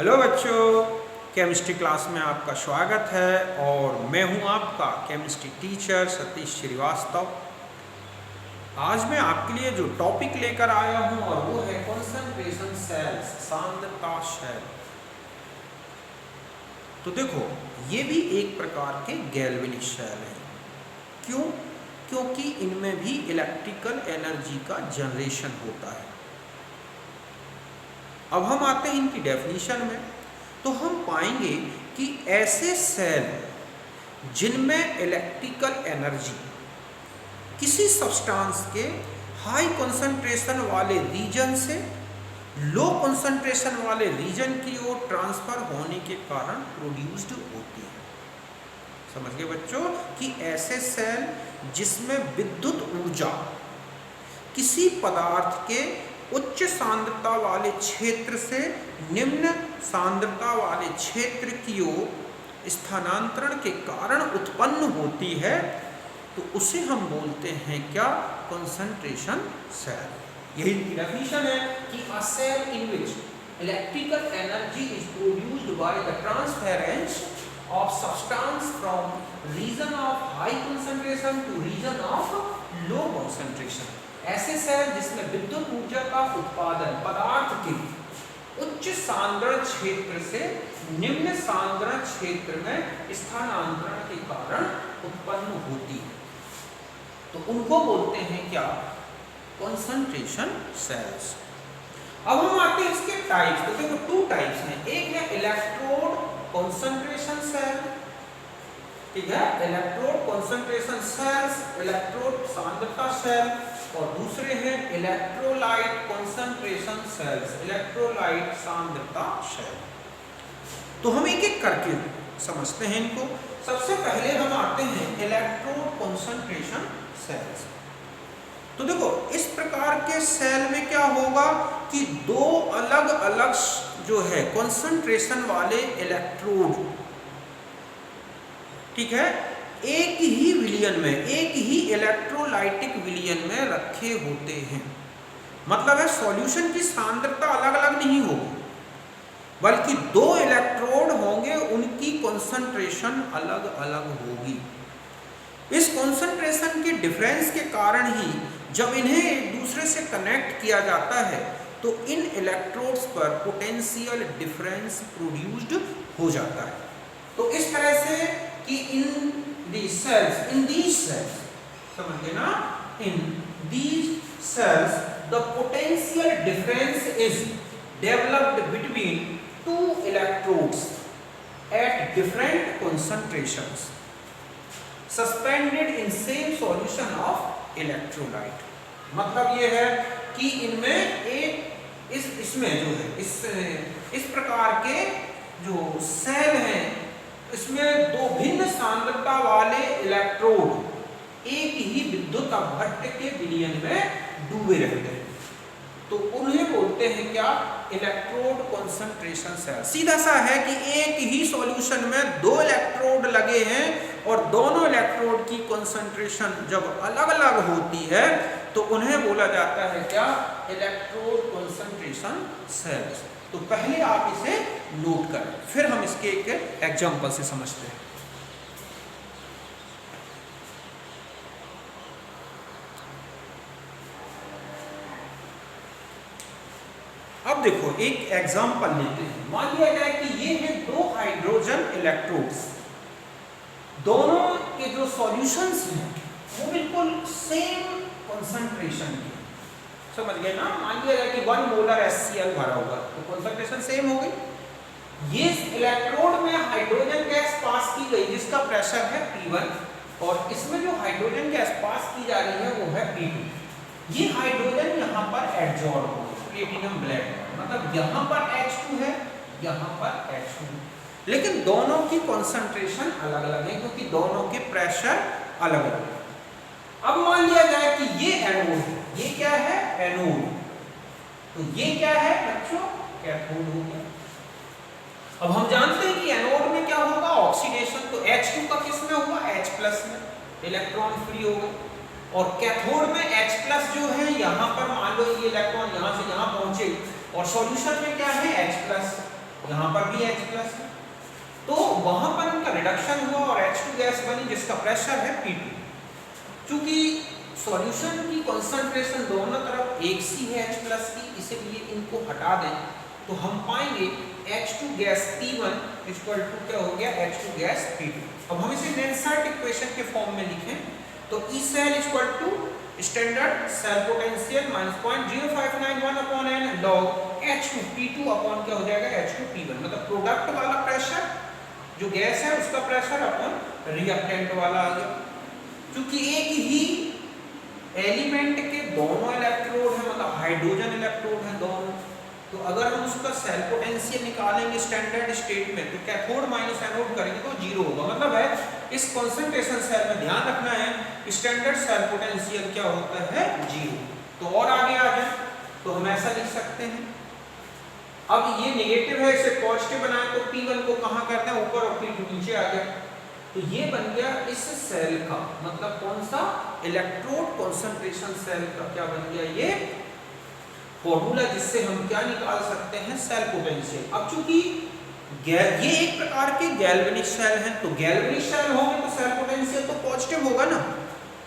Hello बच्चों, chemistry class में आपका स्वागत है और मैं हूं आपका केमिस्ट्री टीचर सतीश श्रीवास्तव। आज मैं आपके लिए जो टॉपिक लेकर आया हूं और वो है कंसंट्रेशन सेल्स, सांद्रता सेल। तो देखो, ये भी एक प्रकार के गैल्वेनिक सेल हैं। क्यों? क्योंकि इनमें भी इलेक्ट्रिकल एनर्जी का जनरेशन होता है। अब हम आते हैं इनकी डेफिनेशन में, तो हम पाएंगे कि ऐसे सेल जिनमें इलेक्ट्रिकल एनर्जी किसी सब्सटेंस के हाई कंसंट्रेशन वाले रीजन से लो कंसंट्रेशन वाले रीजन की ओर ट्रांसफर होने के कारण प्रोड्यूस्ड होती है। समझ गए बच्चों कि ऐसे सेल जिसमें विद्युत ऊर्जा किसी पदार्थ के उच्च सांद्रता वाले क्षेत्र से निम्न सांद्रता वाले क्षेत्र की ओर स्थानांतरण के कारण उत्पन्न होती है, तो उसे हम बोलते हैं क्या? Concentration cell. यही डेफिनेशन है कि a cell in which electrical energy is produced by the transference of substance from region of high concentration to region of low concentration. ऐसे सेल जिसमें विद्युत ऊर्जा का उत्पादन पदार्थ के उच्च सांद्रण क्षेत्र से निम्न सांद्रण क्षेत्र में स्थानांतरण के कारण उत्पन्न होती है, तो उनको बोलते हैं क्या? Concentration cells. अब हम आते हैं इसके टाइप्स। तो देखो, टू टाइप्स हैं। एक है इलेक्ट्रोड कंसंट्रेशन सेल, ठीक है, इलेक्ट्रोड कंसंट्रेशन सेल्स, इलेक्ट्रोड सांद्रता सेल, और दूसरे हैं इलेक्ट्रोलाइट कंसंट्रेशन सेल्स, इलेक्ट्रोलाइट सांद्रता सेल। तो हम एक एक करके समझते हैं इनको। सबसे पहले हम आते हैं इलेक्ट्रोड कंसंट्रेशन सेल्स। तो देखो, इस प्रकार के सेल में क्या होगा कि दो अलग अलग जो है कंसंट्रेशन वाले इलेक्ट्रोड, ठीक है, एक ही विलयन में, एक ही इलेक्ट्रोलाइटिक विलयन में रखे होते हैं। मतलब है सॉल्यूशन की सांद्रता अलग अलग नहीं होगी, बल्कि दो इलेक्ट्रोड होंगे, उनकी कंसंट्रेशन अलग अलग होगी। इस कंसंट्रेशन के डिफरेंस के कारण ही जब इन्हें एक दूसरे से कनेक्ट किया जाता है तो इन इलेक्ट्रोड्स पर पोटेंशियल डिफरेंस प्रोड्यूस्ड हो जाता है। तो इस तरह से कि इन these cells, समझिए ना, in these cells the potential difference is developed between two electrodes at different concentrations suspended in same solution of electrolyte। मतलब ये है कि इनमें एक इसमें जो है इस प्रकार के जो सेल हैं, इसमें दो भिन्न सांद्रता वाले इलेक्ट्रोड एक ही विद्युत अपघट्ट के विलयन में डूबे रहते हैं, तो उन्हें बोलते हैं क्या? Electrode concentration cell. सीधा सा है कि एक ही सॉल्यूशन में दो इलेक्ट्रोड लगे हैं और दोनों इलेक्ट्रोड की कंसंट्रेशन जब अलग अलग होती है तो उन्हें बोला जाता है क्या? Electrode concentration cells. तो पहले आप इसे नोट करें, फिर हम इसके एक एग्जांपल से समझते हैं। अब देखो, एक एग्जांपल लेते हैं। मान लिया जाए कि ये हैं दो हाइड्रोजन इलेक्ट्रोड्स, दोनों के जो सॉल्यूशंस हैं वो बिल्कुल सेम कंसंट्रेशन के। समझ गए ना? मान लिया जाए कि 1 मोलर HCl भरा हुआ, तो कंसंट्रेशन सेम हो गई। ये इलेक्ट्रोड में हाइड्रोजन गैस पास की गई जिसका प्रेशर है P1, और इसमें जो हाइड्रोजन गैस पास की जा रही है वो है P2। ये हाइड्रोजन यहाँ पर एडजॉर्ब हो गया, प्लेटिनम ब्लेंड, मतलब यहाँ पर H2 है, यहाँ पर H2 है, लेकिन दोनों की कंसंट्रेशन अलग अलग है क्योंकि दोनों के प्रेशर अलग अलग है। अब मान लिया जाए कि ये एनोड है, ये क्या है? एनोड। तो ये क्या है बच्चों? कैथोड हो गया। अब हम जानते हैं कि एनोड में क्या होगा? ऑक्सीडेशन। तो H2 का किस में हुआ? H+ में, इलेक्ट्रॉन फ्री हो गए। और कैथोड में H+ जो है, यहाँ पर मान लो ये इलेक्ट्रॉन यहाँ से यहाँ पहुंचे और सॉल्यूशन में क्या है? H+। यहाँ पर भी H प्लस है, तो वहां पर इनका रिडक्शन हुआ और H2 गैस बनी जिसका प्रेशर है P2। चूंकि सॉल्यूशन की कंसंट्रेशन दोनों तरफ एक सी है H प्लस की, इसलिए इनको हटा दें तो हम पाएंगे H2 gas P1 equal to क्या हो गया H2 गैस P2। अब हम इसे नेंसर्ट इक्वेशन के फॉर्म में लिखें तो E cell equal to standard cell potential minus 0.0591 upon n log H2 P2 upon क्या हो जाएगा H2 P1, मतलब प्रोडक्ट वाला प्रेशर जो गैस है उसका प्रेशर अपॉन रिएक्टेंट वाला आ गया। क्योंकि एक ही एलिमेंट के दोनों इलेक्ट्रोड है, मतलब हाइड्रोजन इलेक्ट्रोड है दोनों, तो अगर हम उसका सेल पोटेंशियल निकालेंगे स्टैंडर्ड स्टेट में तो कैथोड माइनस एनोड करेंगे तो जीरो होगा। मतलब है इस कंसंट्रेशन सेल में ध्यान रखना है स्टैंडर्ड सेल पोटेंशियल क्या होता है जीरो। तो और आगे आ जाए तो हम ऐसा लिख सकते हैं, अब ये नेगेटिव है इसे पॉजिटिव बनाए तो P1 को कहां करते हैं ऊपर और P2 नीचे आ गया, तो ये बन गया इस सेल का, मतलब कौन सा इलेक्ट्रोड कंसंट्रेशन सेल का क्या बन गया ये फॉर्मूला, जिससे हम क्या निकाल सकते हैं सेल पोटेंशियल। अब चूंकि ये एक प्रकार के गैल्वेनिक सेल हैं, तो गैल्वेनिक सेल होंगे तो सेल पोटेंशियल तो पॉजिटिव होगा ना,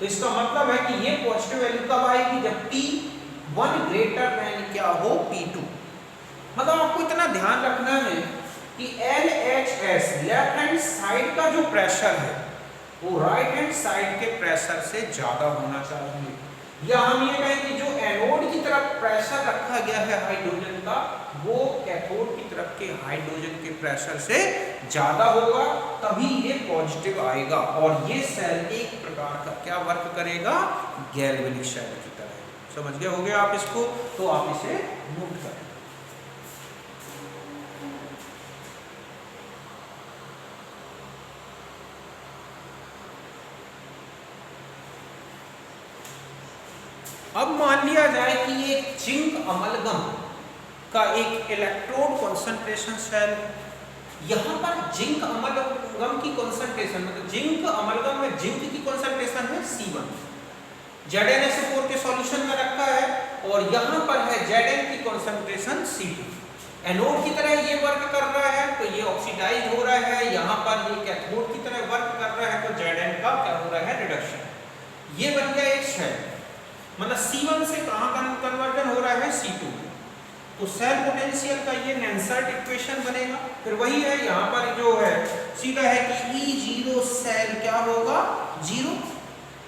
तो इसका मतलब है कि ये पॉजिटिव वैल्यू कब आएगी जब P1 ग्रेटर देन क्या हो P2। मतलब आपको इतना ध्यान रखना है कि LHS लेफ्ट हैंड साइड का जो प्रेशर है वो राइट हैंड साइड के प्रेशर से ज्यादा होना चाहिए, या हम ये कहें कि जो एनोड की तरफ प्रेशर रखा गया है हाइड्रोजन का वो कैथोड की तरफ के हाइड्रोजन के प्रेशर से ज्यादा होगा, तभी ये पॉजिटिव आएगा और ये सेल एक प्रकार का क्या वर्क करेगा गैल्वेनिक सेल की तरह। समझ गए होंगे आप इसको, तो आप इसे नोट करें। अब मान लिया जाए कि ये जिंक अमलगम का एक इलेक्ट्रोड कंसंट्रेशन सेल, यहाँ पर जिंक अमलगम की कंसंट्रेशन, मतलब जिंक अमलगम में जिंक की कंसंट्रेशन है C1, ZnSO4 के सॉल्यूशन में रखा है, और यहाँ पर है Zn की कंसंट्रेशन C2। एनोड की तरह ये वर्क कर रहा है तो ये ऑक्सीडाइज हो रहा है, यहाँ पर ये कैथोड की तरह वर्क कर रहा है तो Zn का क्या हो रहा है रिडक्शन। ये बन गया एक सेल, मतलब C1 से कहां कन्वर्जन हो रहा है C2, तो सेल पोटेंशियल का ये नेंसर्ट इक्वेशन बनेगा। फिर वही है यहाँ पर जो है सीधा है कि E0 सेल क्या होगा जीरो,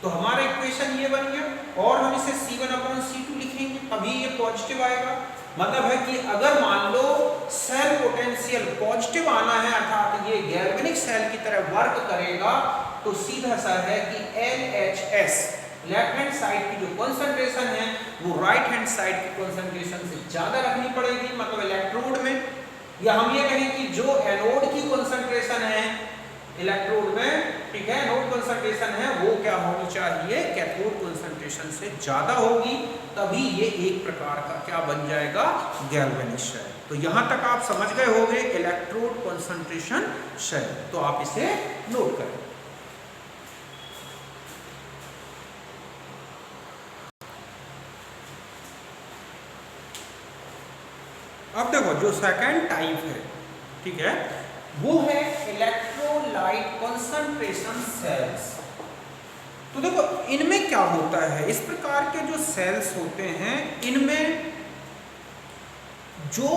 तो हमारा इक्वेशन ये बन गया, और हम इसे C1/C2 लिखेंगे तभी ये पॉजिटिव आएगा। मतलब है कि अगर मान लो सेल पोटेंशियल पॉजिटिव आना है अर्थात ये गैल्वेनिक सेल की तरह वर्क करेगा, तो सीधा सा है कि LHS लेफ्ट हैंड साइड की जो कंसंट्रेशन है वो राइट हैंड साइड की कंसंट्रेशन से ज्यादा रखनी पड़ेगी, मतलब इलेक्ट्रोड में, या हम ये कहें कि जो एनोड की कंसंट्रेशन है इलेक्ट्रोड में, ठीक है, एनोड कंसंट्रेशन है वो क्या होनी चाहिए कैथोड कंसंट्रेशन से ज्यादा होगी, तभी ये एक प्रकार का क्या बन जाएगा गैल्वेनिक सेल। तो यहां तक आप समझ गए होंगे इलेक्ट्रोड कंसंट्रेशन सेल, तो आप इसे नोट करें। अब देखो जो सेकंड टाइप है, ठीक है, वो है इलेक्ट्रोलाइट कंसंट्रेशन सेल्स। तो देखो इनमें क्या होता है, इस प्रकार के जो सेल्स होते हैं इनमें जो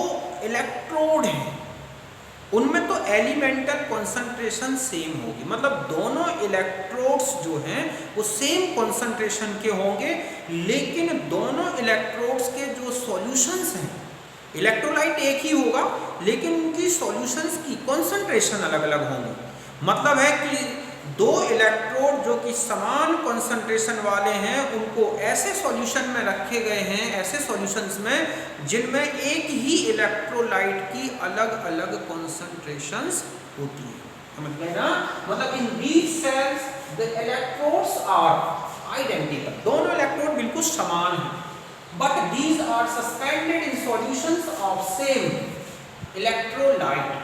इलेक्ट्रोड हैं उनमें तो एलिमेंटल कंसंट्रेशन सेम होगी, मतलब दोनों इलेक्ट्रोड्स जो हैं वो सेम कंसंट्रेशन के होंगे, लेकिन दोनों इलेक्ट्रोड्स के जो सॉल्यूशंस हैं इलेक्ट्रोलाइट एक ही होगा लेकिन उनकी सॉल्यूशंस की कंसंट्रेशन अलग अलग होंगी। मतलब है कि दो इलेक्ट्रोड जो कि समान कंसंट्रेशन वाले हैं उनको ऐसे सॉल्यूशन में रखे गए हैं, ऐसे सॉल्यूशंस में जिनमें एक ही इलेक्ट्रोलाइट की अलग अलग कंसंट्रेशंस होती है। समझ गए ना, मतलब in these cells the electrodes are identical, दोनों इलेक्ट्रोड बिल्कुल समान हैं, but these are suspended in solutions of same electrolyte।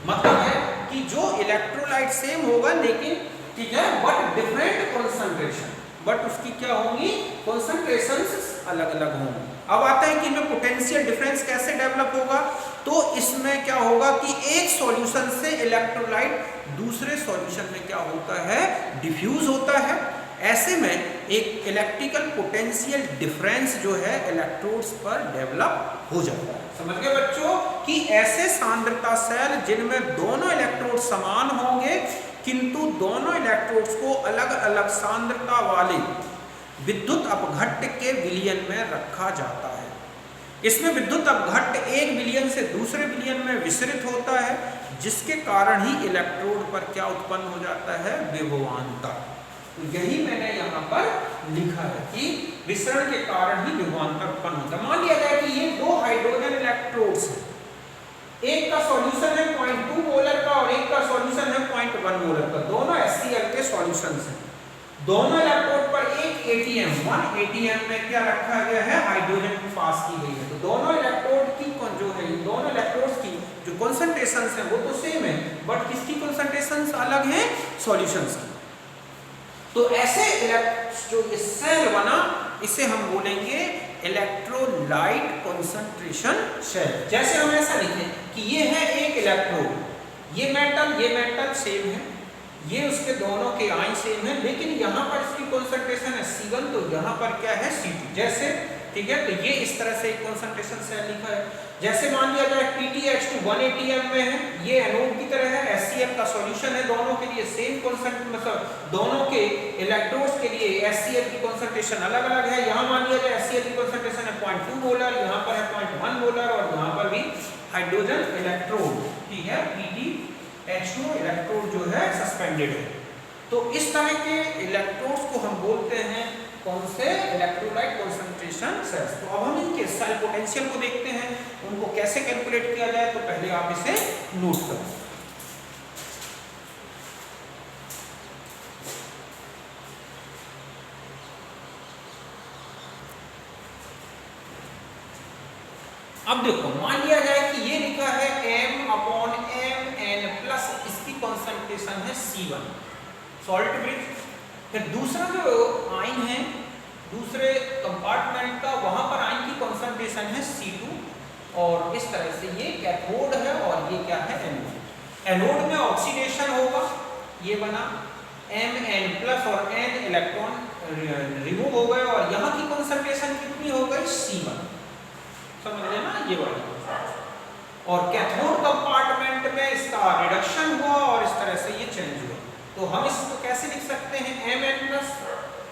मतलब है कि जो इलेक्ट्रोलाइट सेम होगा लेकिन ठीक है बट डिफरेंट कंसंट्रेशन, बट उसकी क्या होंगी कंसंट्रेशंस अलग अलग होंगी। अब आता है कि इनमें पोटेंशियल डिफरेंस कैसे डेवलप डेवलप होगा, तो इसमें क्या होगा कि एक सॉल्यूशन से इलेक्ट्रोलाइट दूसरे सॉल्यूशन में क्या होता है, डिफ्यूज होता है। ऐसे में एक इलेक्ट्रिकल पोटेंशियल डिफरेंस जो है इलेक्ट्रोड्स पर डेवलप हो जाता है। समझ गए बच्चों कि ऐसे सांद्रता सेल जिनमें दोनों इलेक्ट्रोड समान होंगे किंतु दोनों इलेक्ट्रोड्स को अलग अलग सांद्रता वाले विद्युत अपघट्ट के विलयन में रखा जाता है। इसमें विद्युत अपघट्ट एक विलयन से दूसरे विलयन में विसरित होता है, जिसके कारण ही इलेक्ट्रोड पर क्या उत्पन्न हो जाता है, विभवांतर। तो यही मैंने यहाँ पर लिखा है कि विसरण के कारण ही विभवांतर उत्पन्न होता है। मान लिया जाए कि ये दो हाइड्रोजन इलेक्ट्रोड्स हैं, एक का सॉल्यूशन है 0.2 मोलर का और एक का सॉल्यूशन है 0.1 मोलर का, दोनों HCl के सॉल्यूशंस हैं। दोनों इलेक्ट्रोड पर एक एटीएम 1 एटीएम में क्या रखा गया है, हाइड्रोजन को पास की गई है। तो दोनों इलेक्ट्रोड की जो है, दोनों इलेक्ट्रोड्स की जो कॉन्सेंट्रेशंस है वो तो सेम है, बट किसकी कॉन्सेंट्रेशंस अलग है, सॉल्यूशंस की। तो ऐसे जो ये सेल बना इसे हम बोलेंगे इलेक्ट्रोलाइट कॉन्सेंट्रेशन सेल। जैसे हम ऐसा लिखें कि ये है एक इलेक्ट्रोड, ये मेटल सेम है, ये उसके दोनों के आयन सेम है, लेकिन यहाँ पर इसकी कॉन्सेंट्रेशन है C1, तो यहाँ पर क्या है C2। जैसे ठीक है, तो ये इस तरह से एक कॉन्सेंट्रेशन सेल लिखा है। जैसे मान लिया जाए PTH2 1 ATM में है, ये एनोड की तरह है, HCl का सॉल्यूशन है, दोनों के लिए सेम कॉन्सेंट्रेशन, मतलब दोनों के इलेक्ट्रोड्स के लिए HCl की कॉन्सेंट्रेशन अलग अलग है। यहाँ मान लिया जाए HCl की कॉन्सेंट्रेशन है 0.2 मोलर, यहाँ पर है 0.1 मोलर और यहाँ पर भी हाइड्रोजन इलेक्ट्रोड, ठीक है, PTH2 इलेक्ट्रोड जो है सस्पेंडेड है। तो इस तरह के इलेक्ट्रोड्स को हम बोलते हैं कौन से, इलेक्ट्रोलाइट कॉन्सेंट्रेशन सेल्स। तो अब हम इनके सेल पोटेंशियल को देखते हैं, उनको कैसे कैलकुलेट किया जाए। तो पहले आप इसे नोट करें। अब देखो, मान लिया जाए कि ये लिखा है M/Mn प्लस इसकी कॉन्सेंट्रेशन है C1 सॉल्ट ब्रिज। फिर दूसरा जो आयन है दूसरे कंपार्टमेंट का, वहां पर आयन की कॉन्सेंट्रेशन है C2 और इस तरह से ये कैथोड है और ये क्या है, एनोड। एनोड में ऑक्सीडेशन होगा, ये बना Mn प्लस और N इलेक्ट्रॉन रिमूव हो गए और यहाँ की कॉन्सेंट्रेशन कितनी हो गई, C1। समझ लेना ये वाली। और कैथोड कंपार्टमेंट में इसका रिडक्शन हुआ और इस तरह से ये चेंज हुआ। तो हम इसको कैसे लिख सकते हैं, Mn प्लस,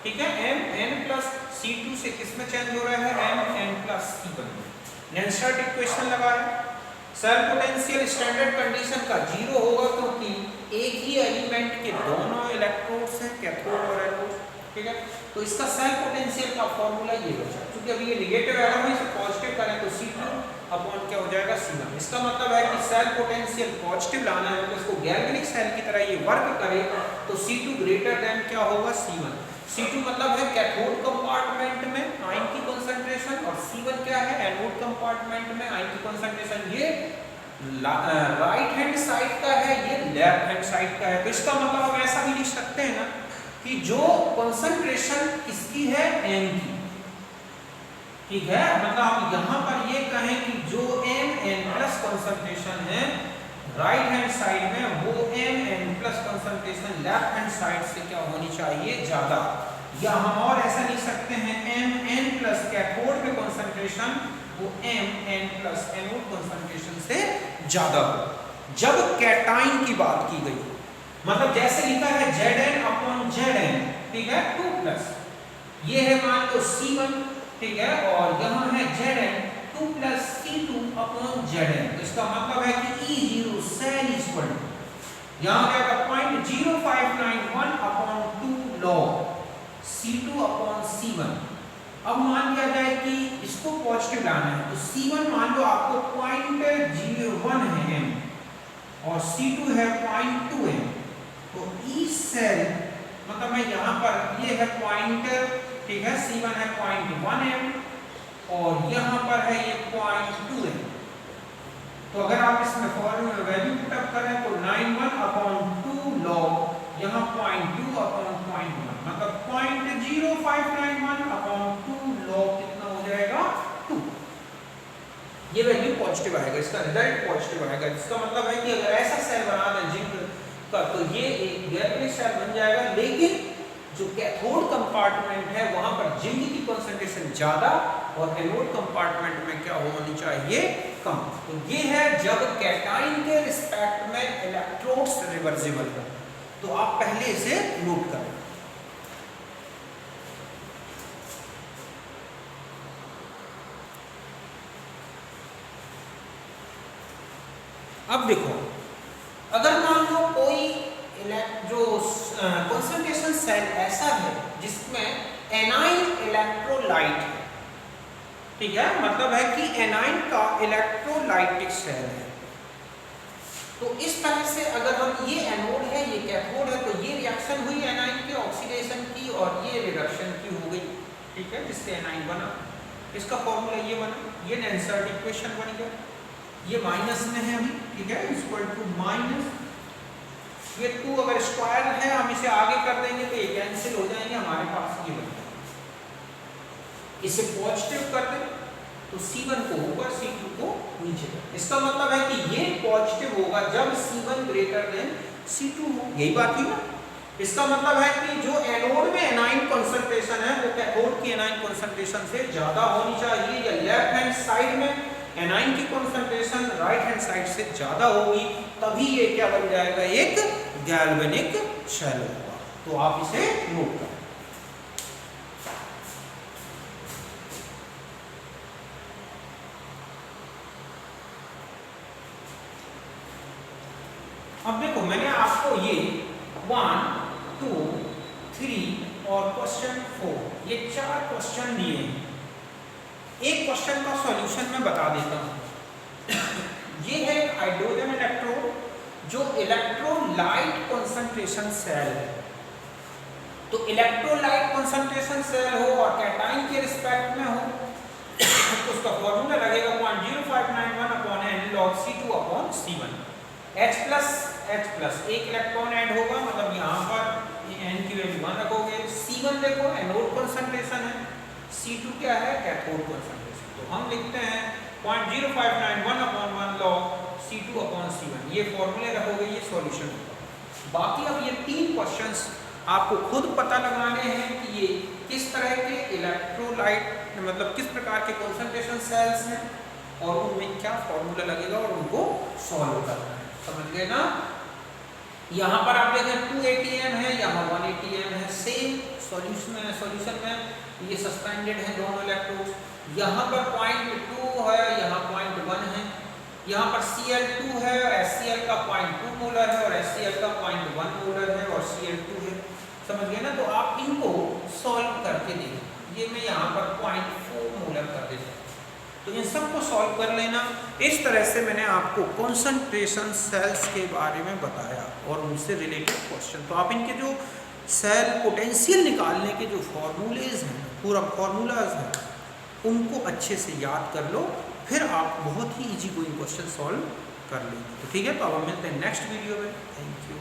ठीक है, Mn प्लस C2 से किस में चेंज हो रहा है, Mn plus C1। Nelson equation लगाए, सेल पोटेंशियल स्टैंडर्ड कंडीशन का 0 होगा क्योंकि एक ही एलिमेंट के दोनों इलेक्ट्रोड्स हैं, कैथोड और एनोड, ठीक है। तो इसका सेल पोटेंशियल का फॉर्मूला ये बचा, क्योंकि अभी ये नेगेटिव एटम है, इसे पॉजिटिव करें तो C2 अपॉन क्या हो जाएगा, C1। इसका मतलब है कि सेल पोटेंशियल पॉजिटिव लाना है, तो इसको गैल्वेनिक सेल की तरह ये वर्क करे तो C2 ग्रेटर देन क्या होगा, C1। C2 मतलब है कैथोड कंपार्टमेंट में आयन की कॉन्सेंट्रेशन और C1 क्या है, एनोड कंपार्टमेंट में आयन की कॉन्सेंट्रेशन। ये राइट हैंड साइड का है, ये लेफ्ट हैंड साइड का है। तो इसका मतलब हम ऐसा भी लिख सकते हैं ना कि जो कॉन्सेंट्रेशन किसकी है, M की, ठीक है। मतलब हम यहाँ पर ये कहें कि जो Mn प्लस कॉन्सेंट्रेशन है राइट हैंड साइड में, वो Mn plus concentration left hand side से क्या होनी चाहिए, ज्यादा। या हम और ऐसा लिख सकते हैं Mn प्लस कैथोड में कॉन्सेंट्रेशन वो Mn प्लस एनोड कॉन्सेंट्रेशन से ज्यादा हो जब कैटाइन की बात की गई। मतलब जैसे लिखा है Zn अपॉन Zn, ठीक है, 2 प्लस, ये है मान लो C1, ठीक है, और यहाँ है Zn 2 plus C2 upon Zn। तो इसका मतलब है कि E0 cell is equal to, यहाँ पे आएगा 0.0591 upon 2 log C2 upon C1। अब मान लिया जाए कि इसको पॉजिटिव लाना है, तो C1 मान लो आपको 0.01 है M और C2 है 0.2 M। तो E सेल मतलब मैं यहाँ पर ये है पॉइंट, ठीक है, C1 है 0.1 M और यहाँ पर है ये 0.2 M। तो अगर आप इसमें फॉर्मूला वैल्यू पुटअप करें तो 91 अपॉन 2 log यहाँ 0.2 अपॉन 0.1 मतलब 0.0591 अपॉन 2 log कितना हो जाएगा, 2। ये वैल्यू पॉजिटिव आएगा, इसका रिजल्ट पॉजिटिव आएगा। इसका मतलब है कि अगर ऐसा सेल बना दें जिंक का तो ये एक गैल्वेनिक सेल बन जाएगा, लेकिन जो कैथोड कंपार्टमेंट है वहां पर जिंक की कंसंट्रेशन ज्यादा और एनोड कंपार्टमेंट में क्या होनी चाहिए, कम। तो ये है जब कैटाइन के रिस्पेक्ट में इलेक्ट्रोड्स रिवर्सिबल हो। तो आप पहले इसे नोट करें। अब देखो, अगर मान लो कोई जो कंसंट्रेशन सेल ऐसा है जिसमें एनाइन इलेक्ट्रोलाइट है, ठीक है, मतलब है कि एनाइन का इलेक्ट्रोलाइटिक सेल है। तो इस तरह से अगर हम, ये एनोड है ये कैथोड है, तो ये रिएक्शन हुई एनाइन के ऑक्सीडेशन की और ये रिडक्शन की हो गई, ठीक है, जिससे एनाइन बना। इसका फॉर्मूला ये बना, ये नेल्सन इक्वेशन बन गया। ये माइनस में है अभी, ठीक है, इक्वल टू माइनस ये 2 अगर स्क्वायर है हम इसे आगे कर देंगे तो ये कैंसिल हो जाएंगे, हमारे पास ये बन जाएगा। इसे पॉजिटिव कर दें तो C1 को ऊपर C2 को नीचे कर। इसका मतलब है कि ये पॉजिटिव होगा जब C1 ग्रेटर देन C2 हो, यही बात हुई ना। इसका मतलब है कि जो एनोड में एनाइन कंसंट्रेशन है वो कैथोड की एनाइन कंसंट्रेशन से ज्यादा होनी चाहिए, या लेफ्ट हैंड साइड में एनाइन की कंसंट्रेशन राइट हैंड साइड से ज्यादा होगी, तभी ये क्या बन जाएगा, एक गैल्वेनिक शेल होगा। तो आप इसे नोट करें। अब देखो, मैंने आपको ये 1, 2, 3 और क्वेश्चन 4 ये 4 क्वेश्चन दिए हैं। एक क्वेश्चन का सॉल्यूशन मैं बता देता हूं। ये है हाइड्रोजन इलेक्ट्रोड जो इलेक्ट्रोलाइट कंसंट्रेशन सेल है। तो इलेक्ट्रोलाइट कंसंट्रेशन सेल हो और कैटाइन के रिस्पेक्ट में हो तो उसका फॉर्मूला लगेगा 0.0591/n log C2/C1। H+, एक इलेक्ट्रॉन ऐड होगा, मतलब यहाँ पर n की वैल्यू 1 रखोगे। C1 देखो एनोड कंसंट्रेशन है, C2 क्या है, कैथोड कंसंट्रेशन। तो हम लिखते हैं 0.0591/1 log C2/C1। ये फॉर्मूले रखोगे, ये सॉल्यूशन होगा। बाकी अब ये 3 क्वेश्चंस आपको खुद पता लगाने हैं कि ये किस तरह के इलेक्ट्रोलाइट, मतलब किस प्रकार के कंसंट्रेशन सेल्स हैं और उनमें क्या फॉर्मूला लगेगा और उनको सॉल्व करना है। समझ गए ना। यहाँ पर आप देखें 2 ATM है, यहाँ 1 ATM है, सेम सॉल्यूशन में ये सस्पेंडेड है दोनों इलेक्ट्रोड्स। यहाँ पर 0.2 है, यहाँ 0.1 है। यहाँ पर Cl2 है और HCl का 0.2 मोलर है और HCl का 0.1 मोलर है और Cl2 है। समझ गए ना। तो आप इनको सॉल्व करके देखें। ये मैं यहाँ पर 0.4 मोलर कर देता हूँ। तो इन सबको सॉल्व कर लेना। इस तरह से मैंने आपको कॉन्सेंट्रेशन सेल्स के बारे में बताया और उनसे रिलेटेड क्वेश्चन। तो आप इनके जो सेल पोटेंशियल निकालने के जो फॉर्मूलेज हैं, पूरा फॉर्मूलाज हैं, उनको अच्छे से याद कर लो, फिर आप बहुत ही इजी गोइंग क्वेश्चन सॉल्व कर लेंगे। तो ठीक है, तो अब हम मिलते हैं नेक्स्ट वीडियो में। Thank you.